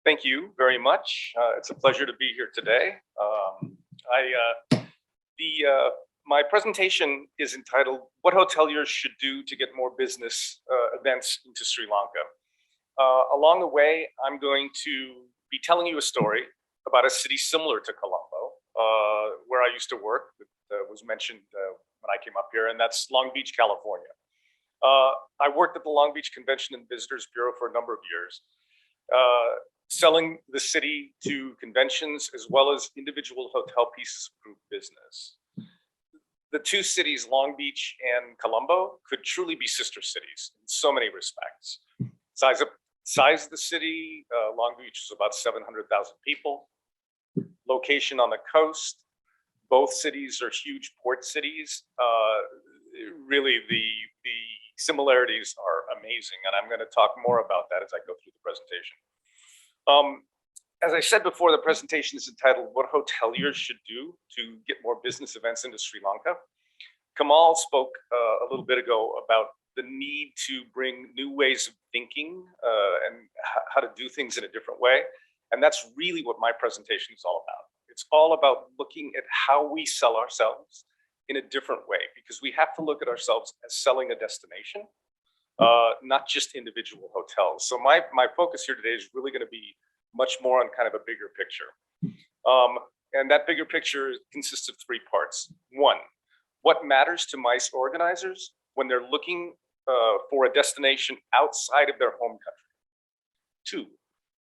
Thank you very much. It's a pleasure to be here today. My presentation is entitled, What Hoteliers Should Do to Get More Business Events into Sri Lanka. Along the way, I'm going to be telling you a story about a city similar to Colombo, where I used to work, that was mentioned when I came up here, and that's Long Beach, California. I worked at the Long Beach Convention and Visitors Bureau for a number of years, selling the city to conventions as well as individual hotel pieces of group business. The two cities, Long Beach and Colombo, could truly be sister cities in so many respects. Size of the city, Long Beach is about 700,000 people. Location on the coast, both cities are huge port cities. Really, the similarities are amazing, and I'm going to talk more about that as I go through the presentation. As I said before, the presentation is entitled, What Hoteliers Should Do to Get More Business Events into Sri Lanka. Kamal spoke a little bit ago about the need to bring new ways of thinking and how to do things in a different way. And that's really what my presentation is all about. It's all about looking at how we sell ourselves in a different way, because we have to look at ourselves as selling a destination, not just individual hotels. So my focus here today is really going to be much more on kind of a bigger picture. And that bigger picture consists of three parts. One, what matters to MICE organizers when they're looking for a destination outside of their home country? Two,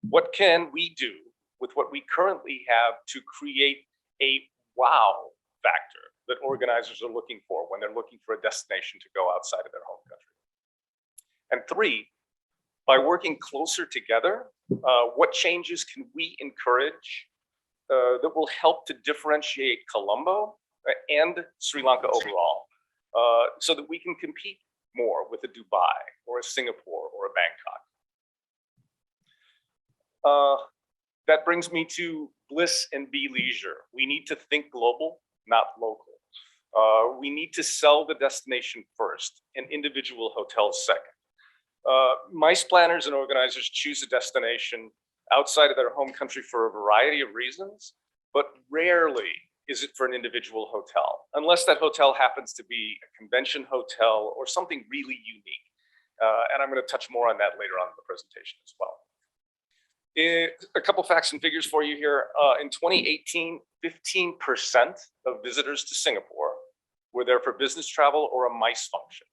what can we do with what we currently have to create a wow factor that organizers are looking for when they're looking for a destination to go outside of their home country? And three, by working closer together, what changes can we encourage that will help to differentiate Colombo and Sri Lanka overall, so that we can compete more with a Dubai or a Singapore or a Bangkok? That brings me to bliss and be leisure. We need to think global, not local. We need to sell the destination first and individual hotels second. MICE planners and organizers choose a destination outside of their home country for a variety of reasons, but rarely is it for an individual hotel, unless that hotel happens to be a convention hotel or something really unique. And I'm going to touch more on that later on in the presentation as well. A couple facts and figures for you here. In 2018, 15% of visitors to Singapore were there for business travel or a MICE function.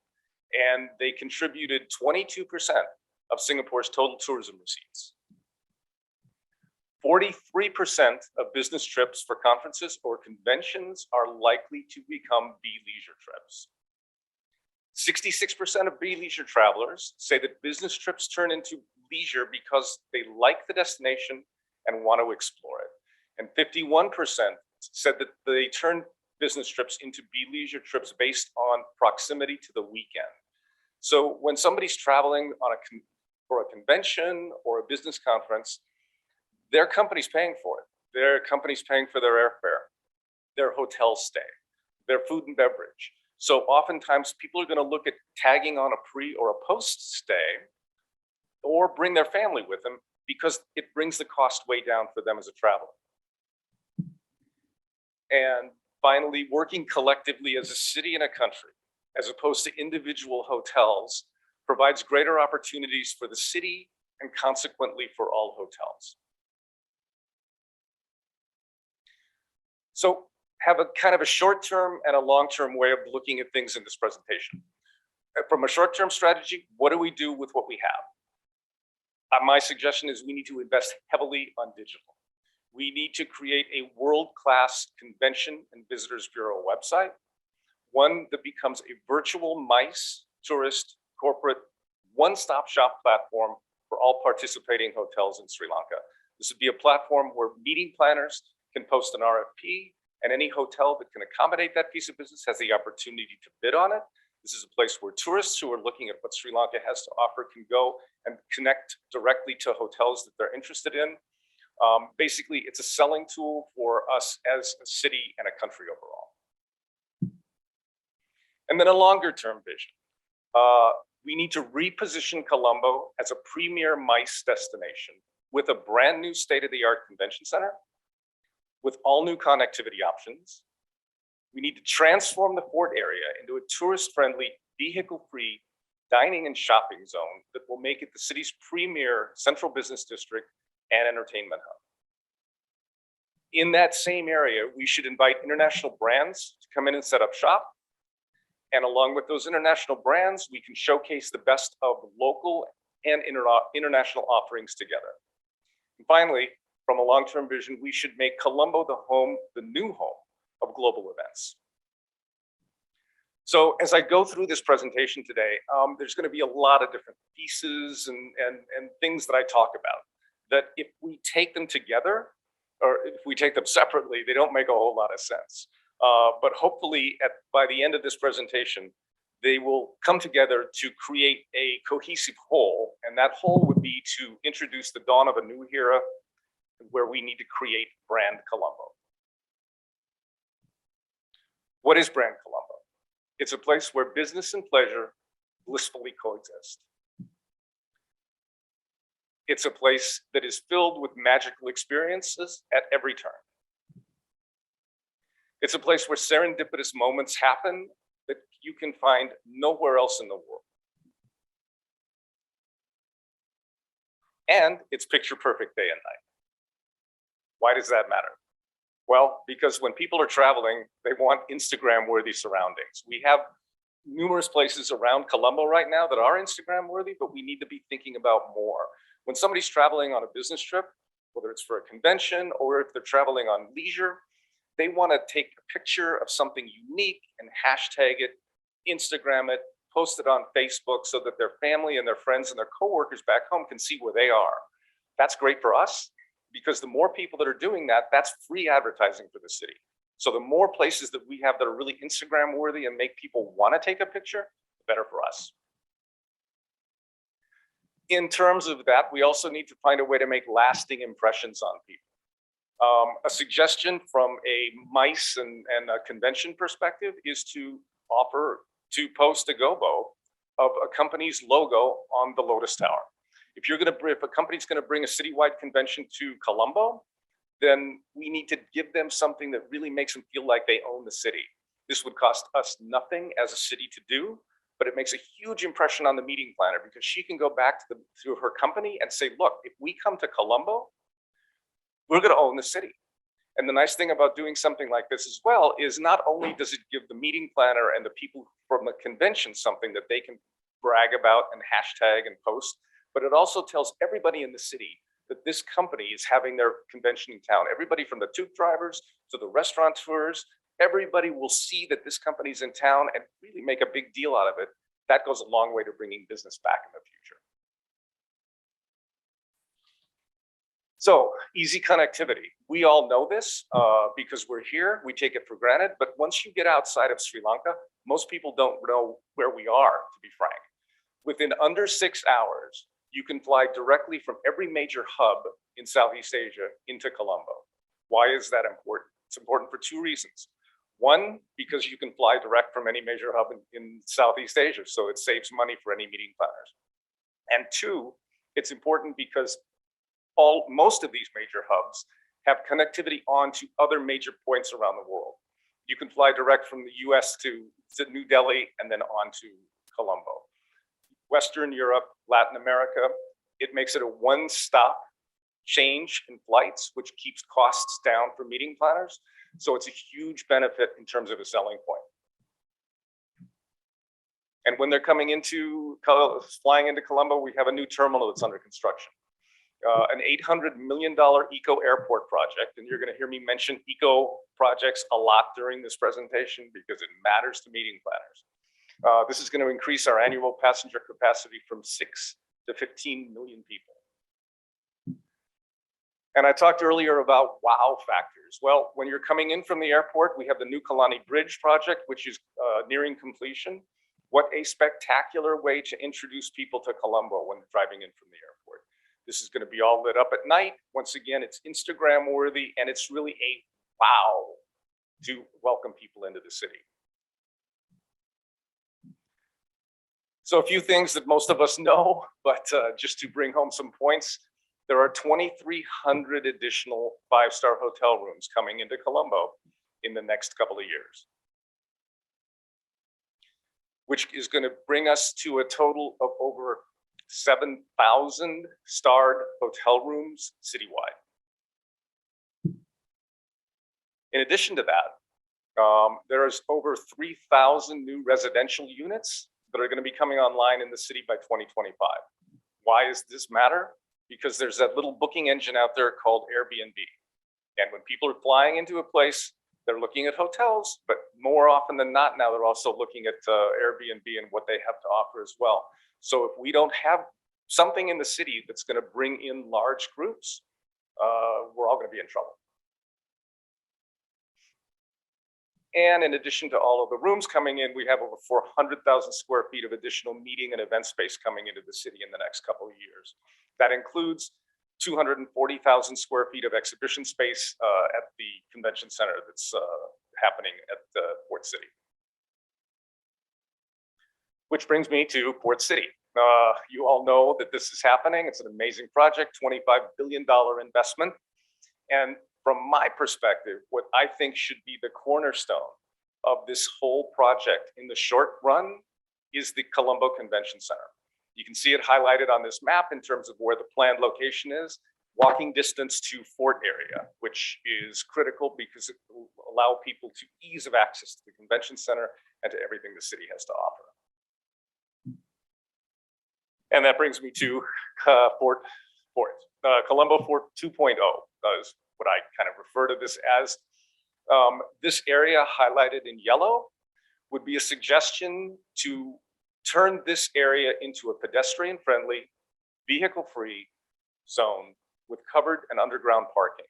And they contributed 22% of Singapore's total tourism receipts. 43% of business trips for conferences or conventions are likely to become B-leisure trips. 66% of B-leisure travelers say that business trips turn into leisure because they like the destination and want to explore it. And 51% said that they turn business trips into B-leisure trips based on proximity to the weekend. So when somebody's traveling on for a convention or a business conference, their company's paying for it. Their company's paying for their airfare, their hotel stay, their food and beverage. So oftentimes people are going to look at tagging on a pre or a post stay or bring their family with them because it brings the cost way down for them as a traveler. And finally, working collectively as a city and a country, as opposed to individual hotels, provides greater opportunities for the city and consequently for all hotels. So have a kind of a short-term and a long-term way of looking at things in this presentation. From a short-term strategy, what do we do with what we have? My suggestion is we need to invest heavily on digital. We need to create a world-class convention and visitors bureau website, one that becomes a virtual MICE, tourist, corporate, one-stop shop platform for all participating hotels in Sri Lanka. This would be a platform where meeting planners can post an RFP, and any hotel that can accommodate that piece of business has the opportunity to bid on it. This is a place where tourists who are looking at what Sri Lanka has to offer can go and connect directly to hotels that they're interested in. Basically, it's a selling tool for us as a city and a country overall. And then a longer term vision. We need to reposition Colombo as a premier MICE destination with a brand new state-of-the-art convention center, with all new connectivity options. We need to transform the port area into a tourist-friendly, vehicle-free dining and shopping zone that will make it the city's premier central business district and entertainment hub. In that same area, we should invite international brands to come in and set up shop. And along with those international brands, we can showcase the best of local and international offerings together. And finally, from a long-term vision, we should make Colombo the new home of global events. So as I go through this presentation today, there's going to be a lot of different pieces and things that I talk about that if we take them together, or if we take them separately, they don't make a whole lot of sense. But hopefully by the end of this presentation, they will come together to create a cohesive whole. And that whole would be to introduce the dawn of a new era where we need to create brand Colombo. What is brand Colombo? It's a place where business and pleasure blissfully coexist. It's a place that is filled with magical experiences at every turn. It's a place where serendipitous moments happen that you can find nowhere else in the world. And it's picture perfect day and night. Why does that matter? Well, because when people are traveling, they want Instagram-worthy surroundings. We have numerous places around Colombo right now that are Instagram-worthy, but we need to be thinking about more. When somebody's traveling on a business trip, whether it's for a convention or if they're traveling on leisure, they want to take a picture of something unique and hashtag it, Instagram it, post it on Facebook so that their family and their friends and their coworkers back home can see where they are. That's great for us, because the more people that are doing that, that's free advertising for the city. So the more places that we have that are really Instagram worthy and make people want to take a picture, the better for us. In terms of that, we also need to find a way to make lasting impressions on people. A suggestion from a MICE and a convention perspective is to post a gobo of a company's logo on the Lotus Tower. If a company's going to bring a citywide convention to Colombo, then we need to give them something that really makes them feel like they own the city. This would cost us nothing as a city to do, but it makes a huge impression on the meeting planner because she can go back to her company and say, look, if we come to Colombo, we're going to own the city. And the nice thing about doing something like this as well is not only does it give the meeting planner and the people from the convention something that they can brag about and hashtag and post, but it also tells everybody in the city that this company is having their convention in town. Everybody from the tuk drivers to the restaurateurs, everybody will see that this company's in town and really make a big deal out of it. That goes a long way to bringing business back in the future. So easy connectivity. We all know this because we're here, we take it for granted, but once you get outside of Sri Lanka, most people don't know where we are, to be frank. Within under 6 hours, you can fly directly from every major hub in Southeast Asia into Colombo. Why is that important? It's important for two reasons. One, because you can fly direct from any major hub in Southeast Asia, so it saves money for any meeting planners. And two, it's important because most of these major hubs have connectivity onto other major points around the world. You can fly direct from the US to New Delhi and then on to Colombo. Western Europe, Latin America, it makes it a one-stop change in flights, which keeps costs down for meeting planners. So it's a huge benefit in terms of a selling point. And when they're flying into Colombo, we have a new terminal that's under construction. An $800 million eco airport project. And you're going to hear me mention eco projects a lot during this presentation because it matters to meeting planners. This is going to increase our annual passenger capacity from 6 to 15 million people. And I talked earlier about wow factors. Well, when you're coming in from the airport, we have the New Kalani Bridge project, which is nearing completion. What a spectacular way to introduce people to Colombo when driving in from the airport. This is going to be all lit up at night. Once again, it's Instagram worthy, and it's really a wow to welcome people into the city. So a few things that most of us know, but just to bring home some points. There are 2,300 additional five-star hotel rooms coming into Colombo in the next couple of years, which is going to bring us to a total of over 7,000 starred hotel rooms citywide. In addition to that, there's over 3,000 new residential units that are going to be coming online in the city by 2025. Why does this matter? Because there's that little booking engine out there called Airbnb. And when people are flying into a place, they're looking at hotels, but more often than not now, they're also looking at Airbnb and what they have to offer as well. So if we don't have something in the city that's going to bring in large groups, we're all going to be in trouble. And in addition to all of the rooms coming in, we have over 400,000 square feet of additional meeting and event space coming into the city in the next couple of years. That includes 240,000 square feet of exhibition space at the convention center that's happening at Port City. Which brings me to Port City. You all know that this is happening. It's an amazing project, $25 billion investment. And from my perspective, what I think should be the cornerstone of this whole project in the short run is the Colombo Convention Center. You can see it highlighted on this map in terms of where the planned location is, walking distance to Fort area, which is critical because it will allow people to ease of access to the convention center and to everything the city has to offer. And that brings me to Colombo Fort 2.0 is what I kind of refer to this as. This area highlighted in yellow would be a suggestion to turn this area into a pedestrian-friendly, vehicle-free zone with covered and underground parking,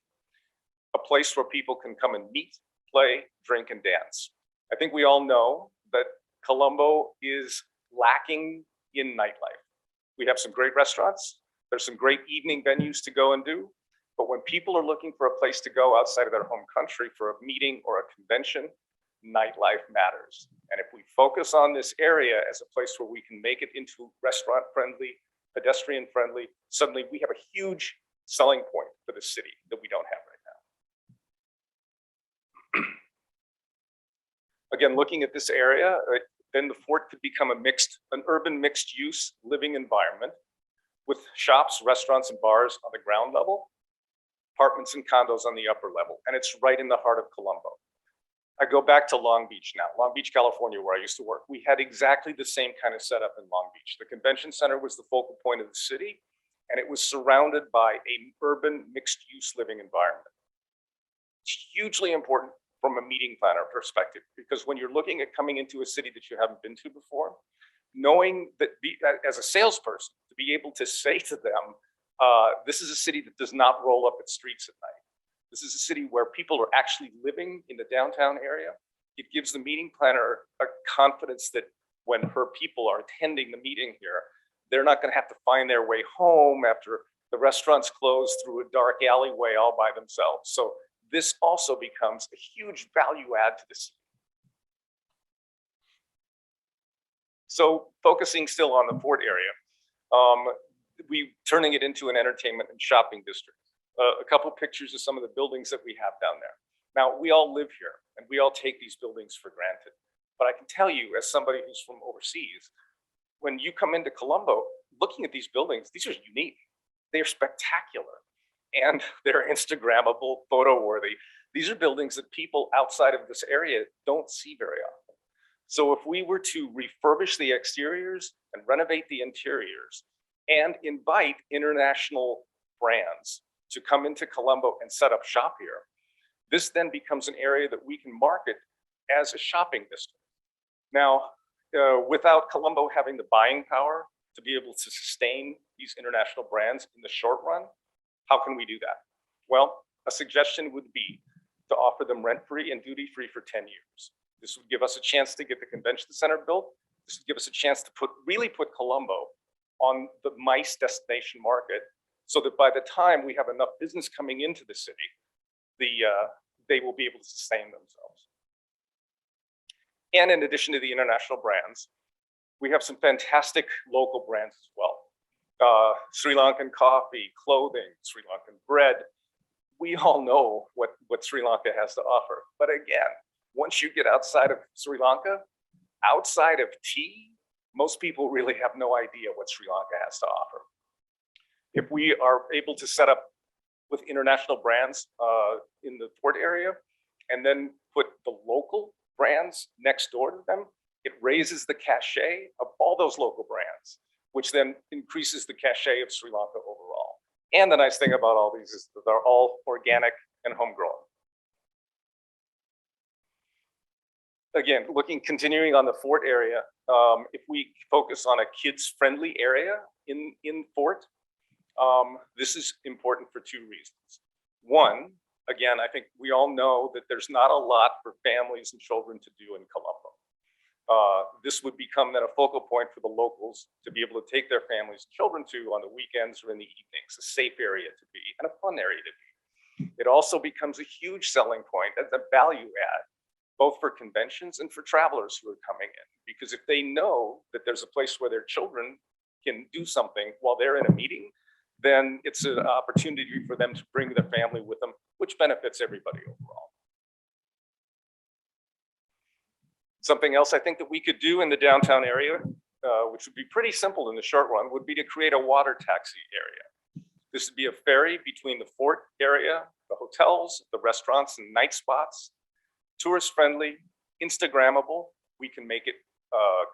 a place where people can come and meet, play, drink, and dance. I think we all know that Colombo is lacking in nightlife. We have some great restaurants. There's some great evening venues to go and do. But when people are looking for a place to go outside of their home country for a meeting or a convention, nightlife matters. And if we focus on this area as a place where we can make it into restaurant-friendly, pedestrian-friendly, suddenly we have a huge selling point for the city that we don't have right now. Again, looking at this area, then the fort could become an urban mixed-use living environment with shops, restaurants, and bars on the ground level, apartments and condos on the upper level, and it's right in the heart of Colombo. I go back to Long Beach now, Long Beach, California, where I used to work. We had exactly the same kind of setup in Long Beach. The convention center was the focal point of the city, and it was surrounded by an urban mixed-use living environment. It's hugely important from a meeting planner perspective, because when you're looking at coming into a city that you haven't been to before, knowing that as a salesperson, to be able to say to them, this is a city that does not roll up its streets at night. This is a city where people are actually living in the downtown area. It gives the meeting planner a confidence that when her people are attending the meeting here, they're not going to have to find their way home after the restaurants close through a dark alleyway all by themselves. So this also becomes a huge value add to the city. So focusing still on the Fort area, we turning it into an entertainment and shopping district. A couple pictures of some of the buildings that we have down there. Now, we all live here and we all take these buildings for granted. But I can tell you, as somebody who's from overseas, when you come into Colombo, looking at these buildings, these are unique. They're spectacular and they're Instagrammable, photo worthy. These are buildings that people outside of this area don't see very often. So if we were to refurbish the exteriors and renovate the interiors and invite international brands to come into Colombo and set up shop here, this then becomes an area that we can market as a shopping district. Now, without Colombo having the buying power to be able to sustain these international brands in the short run, how can we do that? Well, a suggestion would be to offer them rent-free and duty-free for 10 years. This would give us a chance to get the convention center built. This would give us a chance to really put Colombo on the MICE destination market, so that by the time we have enough business coming into the city, they will be able to sustain themselves. And in addition to the international brands, we have some fantastic local brands as well. Sri Lankan coffee, clothing, Sri Lankan bread. We all know what Sri Lanka has to offer. But again, once you get outside of Sri Lanka, outside of tea, most people really have no idea what Sri Lanka has to offer. If we are able to set up with international brands in the port area, and then put the local brands next door to them, it raises the cachet of all those local brands, which then increases the cachet of Sri Lanka overall. And the nice thing about all these is that they're all organic and homegrown. Again, continuing on the fort area, if we focus on a kids-friendly area in fort, this is important for two reasons. One, again, I think we all know that there's not a lot for families and children to do in Colombo. This would become then a focal point for the locals to be able to take their families and children to on the weekends or in the evenings, a safe area to be and a fun area to be. It also becomes a huge selling point as a value add, both for conventions and for travelers who are coming in. Because if they know that there's a place where their children can do something while they're in a meeting, then it's an opportunity for them to bring their family with them, which benefits everybody overall. Something else I think that we could do in the downtown area, which would be pretty simple in the short run, would be to create a water taxi area. This would be a ferry between the fort area, the hotels, the restaurants and night spots, tourist friendly, Instagrammable. We can make it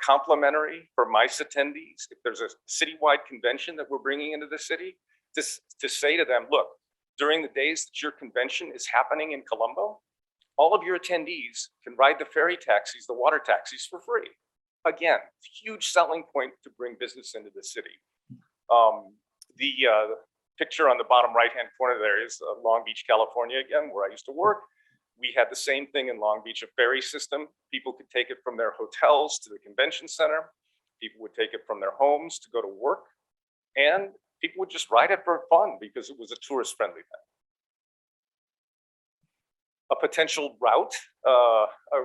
complimentary for MICE attendees. If there's a citywide convention that we're bringing into the city, to say to them, look, during the days that your convention is happening in Colombo, all of your attendees can ride the ferry taxis, the water taxis for free. Again, huge selling point to bring business into the city. The picture on the bottom right-hand corner there is Long Beach, California, again, where I used to work. We had the same thing in Long Beach, a ferry system. People could take it from their hotels to the convention center. People would take it from their homes to go to work. And people would just ride it for fun because it was a tourist-friendly thing. A potential route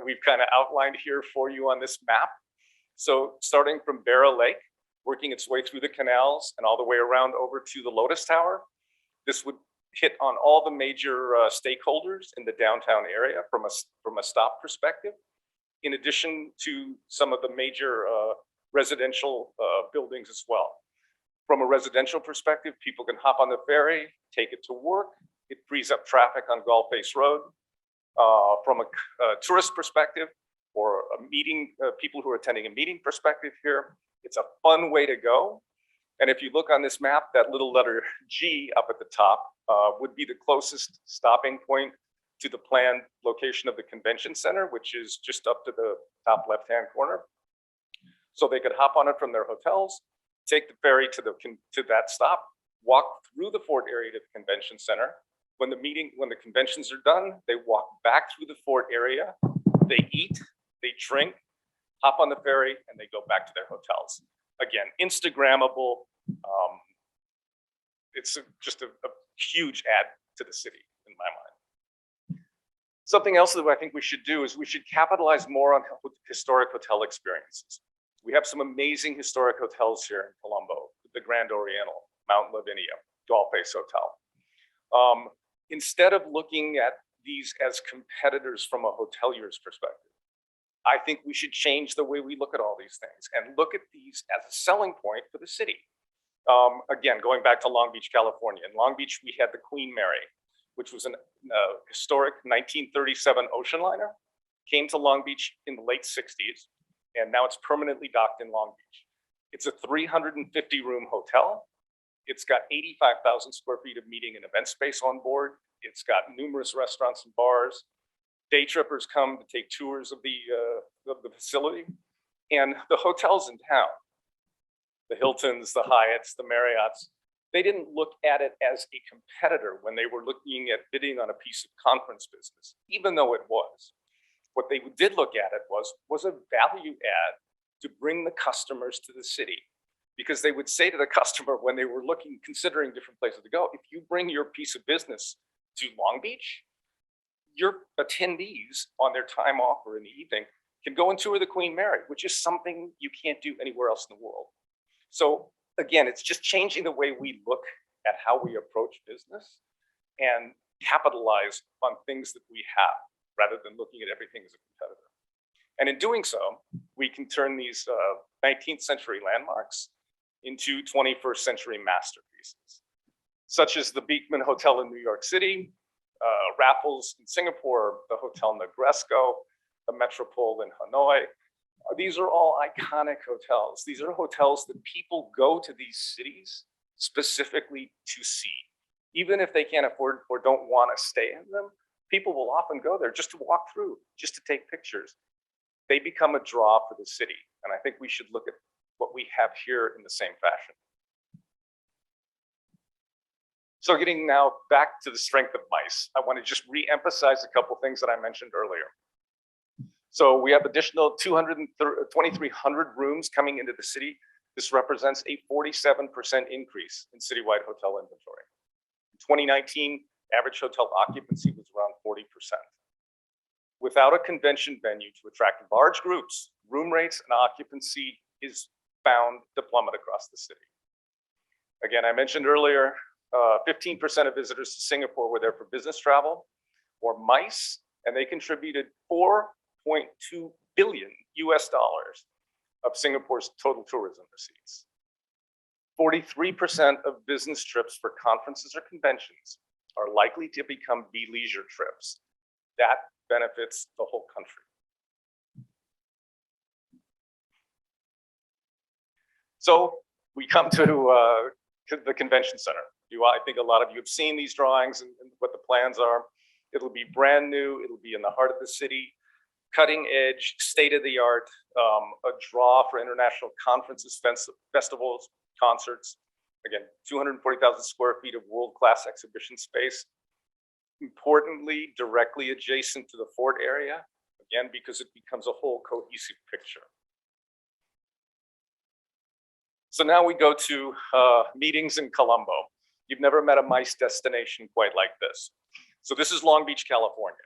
we've kind of outlined here for you on this map. So starting from Barra Lake, working its way through the canals and all the way around over to the Lotus Tower, this would hit on all the major stakeholders in the downtown area from a stop perspective, in addition to some of the major residential buildings as well. From a residential perspective, people can hop on the ferry, take it to work. It frees up traffic on Gull Face Road. From a tourist perspective or a meeting, people who are attending a meeting perspective here, it's a fun way to go. And if you look on this map, that little letter G up at the top would be the closest stopping point to the planned location of the convention center, which is just up to the top left-hand corner. So they could hop on it from their hotels, take the ferry to that stop, walk through the fort area to the convention center. When the conventions are done, they walk back through the fort area, they eat, they drink, hop on the ferry, and they go back to their hotels. Again, Instagrammable. It's just a huge add to the city in my mind. Something else that I think we should do is we should capitalize more on historic hotel experiences. We have some amazing historic hotels here in Colombo, the Grand Oriental, Mount Lavinia, Gull Face Hotel. Instead of looking at these as competitors from a hotelier's perspective, I think we should change the way we look at all these things and look at these as a selling point for the city. Again, going back to Long Beach, California. In Long Beach, we had the Queen Mary, which was an historic 1937 ocean liner, came to Long Beach in the late 60s, and now it's permanently docked in Long Beach. It's a 350-room hotel. It's got 85,000 square feet of meeting and event space on board. It's got numerous restaurants and bars. Day trippers come to take tours of the facility. And the hotels in town, the Hiltons, the Hyatts, the Marriotts, they didn't look at it as a competitor when they were looking at bidding on a piece of conference business, even though it was. What they did look at it was a value add to bring the customers to the city. Because they would say to the customer when they were considering different places to go, if you bring your piece of business to Long Beach, your attendees on their time off or in the evening can go and tour the Queen Mary, which is something you can't do anywhere else in the world. So again, it's just changing the way we look at how we approach business and capitalize on things that we have rather than looking at everything as a competitor. And in doing so, we can turn these 19th century landmarks into 21st century masterpieces, such as the Beekman Hotel in New York City, Raffles in Singapore, the Hotel Negresco, the Metropole in Hanoi. These are all iconic hotels. These are hotels that people go to these cities specifically to see. Even if they can't afford or don't want to stay in them, people will often go there just to walk through, just to take pictures. They become a draw for the city. And I think we should look at what we have here in the same fashion. So getting now back to the strength of MICE, I want to just re-emphasize a couple things that I mentioned earlier. So we have additional 2,300 rooms coming into the city. This represents a 47% increase in citywide hotel inventory. In 2019, average hotel occupancy was around 40%. Without a convention venue to attract large groups, room rates and occupancy is found to plummet across the city. Again, I mentioned earlier, 15% of visitors to Singapore were there for business travel or MICE, and they contributed 4.2 billion US dollars of Singapore's total tourism receipts. 43% of business trips for conferences or conventions are likely to become leisure trips. That benefits the whole country. So we come to the convention center. I think a lot of you have seen these drawings and what the plans are. It'll be brand new. It'll be in the heart of the city, cutting edge, state of the art, a draw for international conferences, festivals, concerts. Again, 240,000 square feet of world-class exhibition space. Importantly, directly adjacent to the Fort area, again, because it becomes a whole cohesive picture. So now we go to meetings in Colombo. You've never met a MICE destination quite like this. So this is Long Beach, California.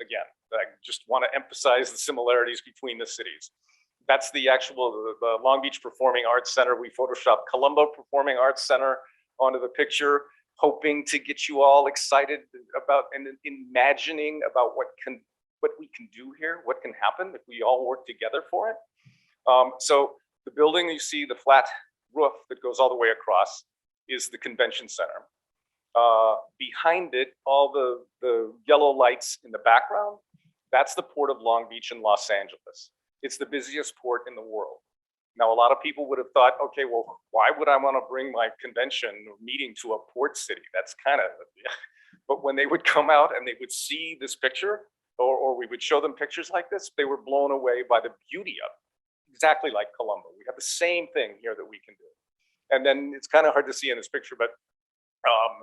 Again, I just want to emphasize the similarities between the cities. That's the actual the Long Beach Performing Arts Center. We photoshopped Colombo Performing Arts Center onto the picture, hoping to get you all excited about and imagining about what we can do here, what can happen if we all work together for it. So the building you see, the flat roof that goes all the way across, is the convention center. Behind it, all the yellow lights in the background, that's the Port of Long Beach in Los Angeles. It's the busiest port in the world. Now, a lot of people would have thought, okay, well, why would I want to bring my convention or meeting to a port city? That's kind of, but when they would come out and they would see this picture, or we would show them pictures like this, they were blown away by the beauty of it. Exactly like Colombo. We have the same thing here that we can do. And then it's kind of hard to see in this picture, but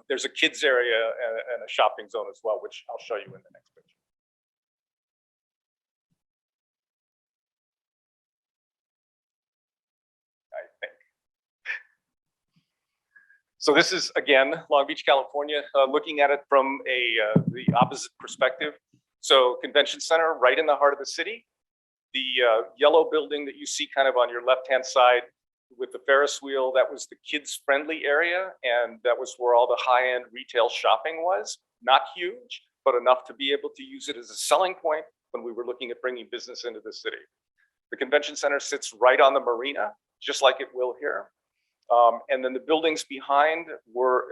there's a kids area and a shopping zone as well, which I'll show you in the next picture. I think. So this is, again, Long Beach, California, looking at it from the opposite perspective. So convention center right in the heart of the city. The yellow building that you see kind of on your left-hand side with the Ferris wheel, that was the kids-friendly area, and that was where all the high-end retail shopping was. Not huge, but enough to be able to use it as a selling point when we were looking at bringing business into the city. The convention center sits right on the marina, just like it will here. And then the buildings behind were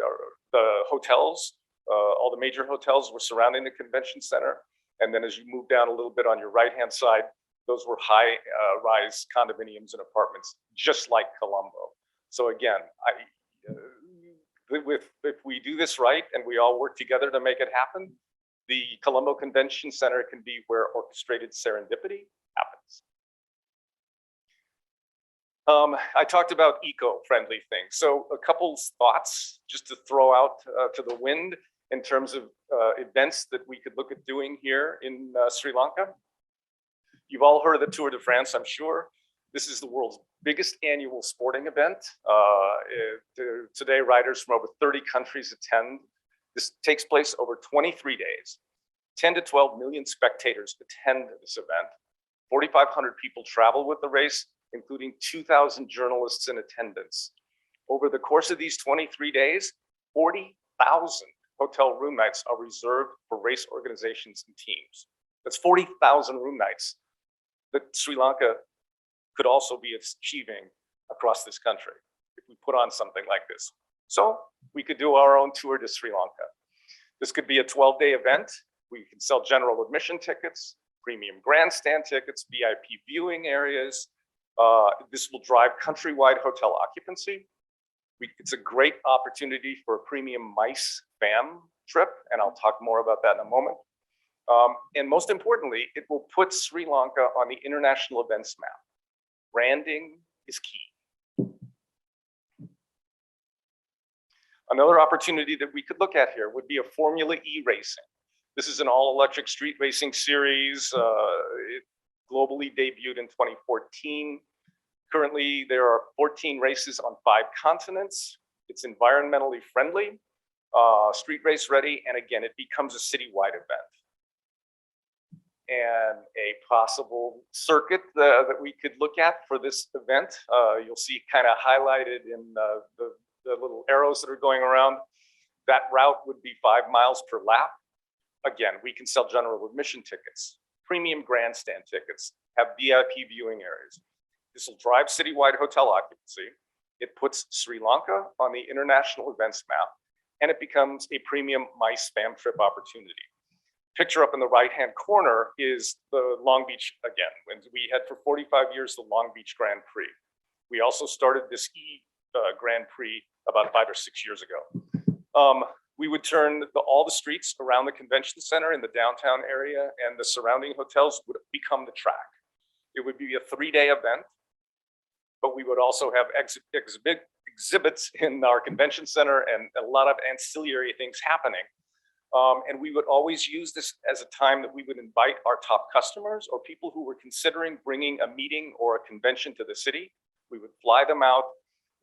the hotels. All the major hotels were surrounding the convention center. And then as you move down a little bit on your right-hand side, those were high-rise condominiums and apartments, just like Colombo. So again, if we do this right and we all work together to make it happen, the Colombo Convention Center can be where orchestrated serendipity happens. I talked about eco-friendly things. So a couple thoughts just to throw out to the wind in terms of events that we could look at doing here in Sri Lanka. You've all heard of the Tour de France, I'm sure. This is the world's biggest annual sporting event. Today, riders from over 30 countries attend. This takes place over 23 days. 10 to 12 million spectators attend this event. 4,500 people travel with the race, including 2,000 journalists in attendance. Over the course of these 23 days, 40,000 hotel room nights are reserved for race organizations and teams. That's 40,000 room nights that Sri Lanka could also be achieving across this country if we put on something like this. So we could do our own tour to Sri Lanka. This could be a 12-day event. We can sell general admission tickets, premium grandstand tickets, VIP viewing areas. This will drive countrywide hotel occupancy. It's a great opportunity for a premium MICE fam trip, and I'll talk more about that in a moment. And most importantly, it will put Sri Lanka on the international events map. Branding is key. Another opportunity that we could look at here would be a Formula E racing. This is an all-electric street racing series. It globally debuted in 2014. Currently, there are 14 races on 5 continents. It's environmentally friendly, street race ready, and again, it becomes a citywide event. And a possible circuit that we could look at for this event, you'll see kind of highlighted in the little arrows that are going around. That route would be 5 miles per lap. Again, we can sell general admission tickets, premium grandstand tickets, have VIP viewing areas. This will drive citywide hotel occupancy. It puts Sri Lanka on the international events map, and it becomes a premium MICE fam trip opportunity. Picture up in the right-hand corner is the Long Beach, again, when we had for 45 years the Long Beach Grand Prix. We also started this Grand Prix about 5 or 6 years ago. We would turn all the streets around the convention center in the downtown area and the surrounding hotels would become the track. It would be a 3-day event, but we would also have exhibits in our convention center and a lot of ancillary things happening. And we would always use this as a time that we would invite our top customers or people who were considering bringing a meeting or a convention to the city. We would fly them out,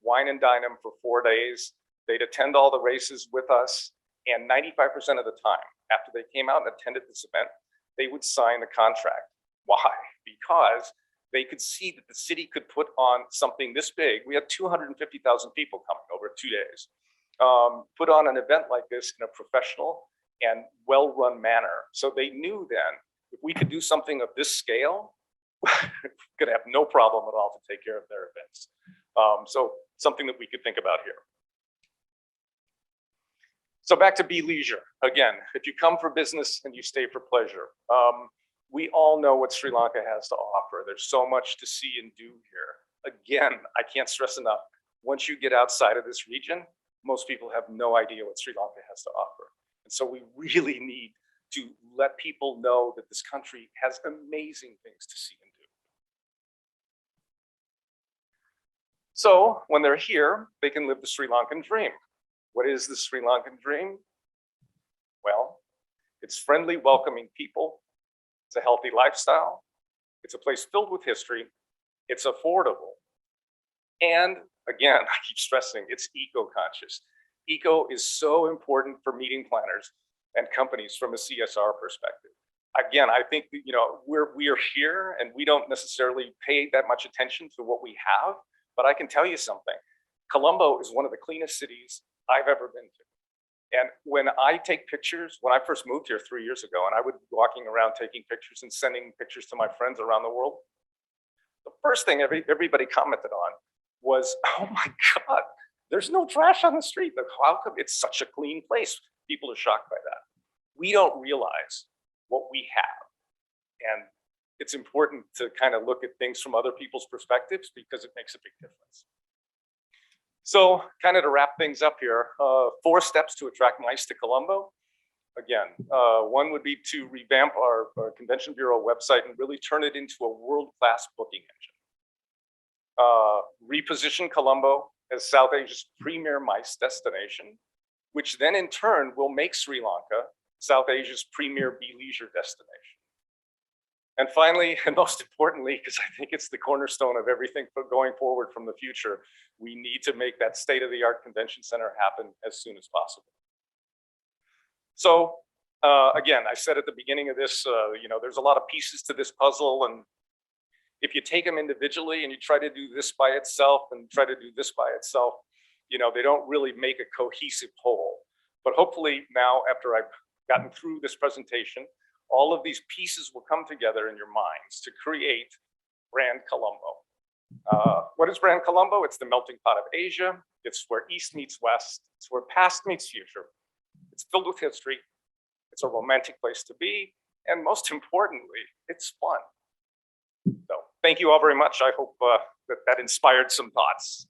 wine and dine them for 4 days. They'd attend all the races with us. And 95% of the time, after they came out and attended this event, they would sign the contract. Why? Because they could see that the city could put on something this big. We had 250,000 people coming over 2 days. Put on an event like this in a professional and well-run manner. So they knew then, if we could do something of this scale, we could have no problem at all to take care of their events. So something that we could think about here. So back to Be Leisure. Again, if you come for business and you stay for pleasure, we all know what Sri Lanka has to offer. There's so much to see and do here. Again, I can't stress enough, once you get outside of this region, most people have no idea what Sri Lanka has to offer. And so we really need to let people know that this country has amazing things to see and do. So when they're here, they can live the Sri Lankan dream. What is the Sri Lankan dream? Well, it's friendly, welcoming people. It's a healthy lifestyle. It's a place filled with history. It's affordable. And again, I keep stressing, it's eco-conscious. Eco is so important for meeting planners and companies from a CSR perspective. Again, I think that, we are here and we don't necessarily pay that much attention to what we have, but I can tell you something. Colombo is one of the cleanest cities I've ever been to. And when I take pictures, when I first moved here 3 years ago, and I would be walking around taking pictures and sending pictures to my friends around the world, the first thing everybody commented on was, oh my God, there's no trash on the street. How come it's such a clean place? People are shocked by that. We don't realize what we have. And it's important to kind of look at things from other people's perspectives because it makes a big difference. So kind of to wrap things up here, 4 steps to attract MICE to Colombo. Again, one would be to revamp our Convention Bureau website and really turn it into a world-class booking engine. Reposition Colombo as South Asia's premier MICE destination, which then in turn will make Sri Lanka South Asia's premier Be Leisure destination. And finally, and most importantly, because I think it's the cornerstone of everything going forward from the future, we need to make that state-of-the-art convention center happen as soon as possible. So again, I said at the beginning of this, there's a lot of pieces to this puzzle, and if you take them individually and you try to do this by itself and try to do this by itself, they don't really make a cohesive whole. But hopefully now, after I've gotten through this presentation, all of these pieces will come together in your minds to create Brand Colombo. What is Brand Colombo? It's the melting pot of Asia. It's where East meets West. It's where past meets future. It's filled with history. It's a romantic place to be. And most importantly, it's fun. So thank you all very much. I hope that inspired some thoughts.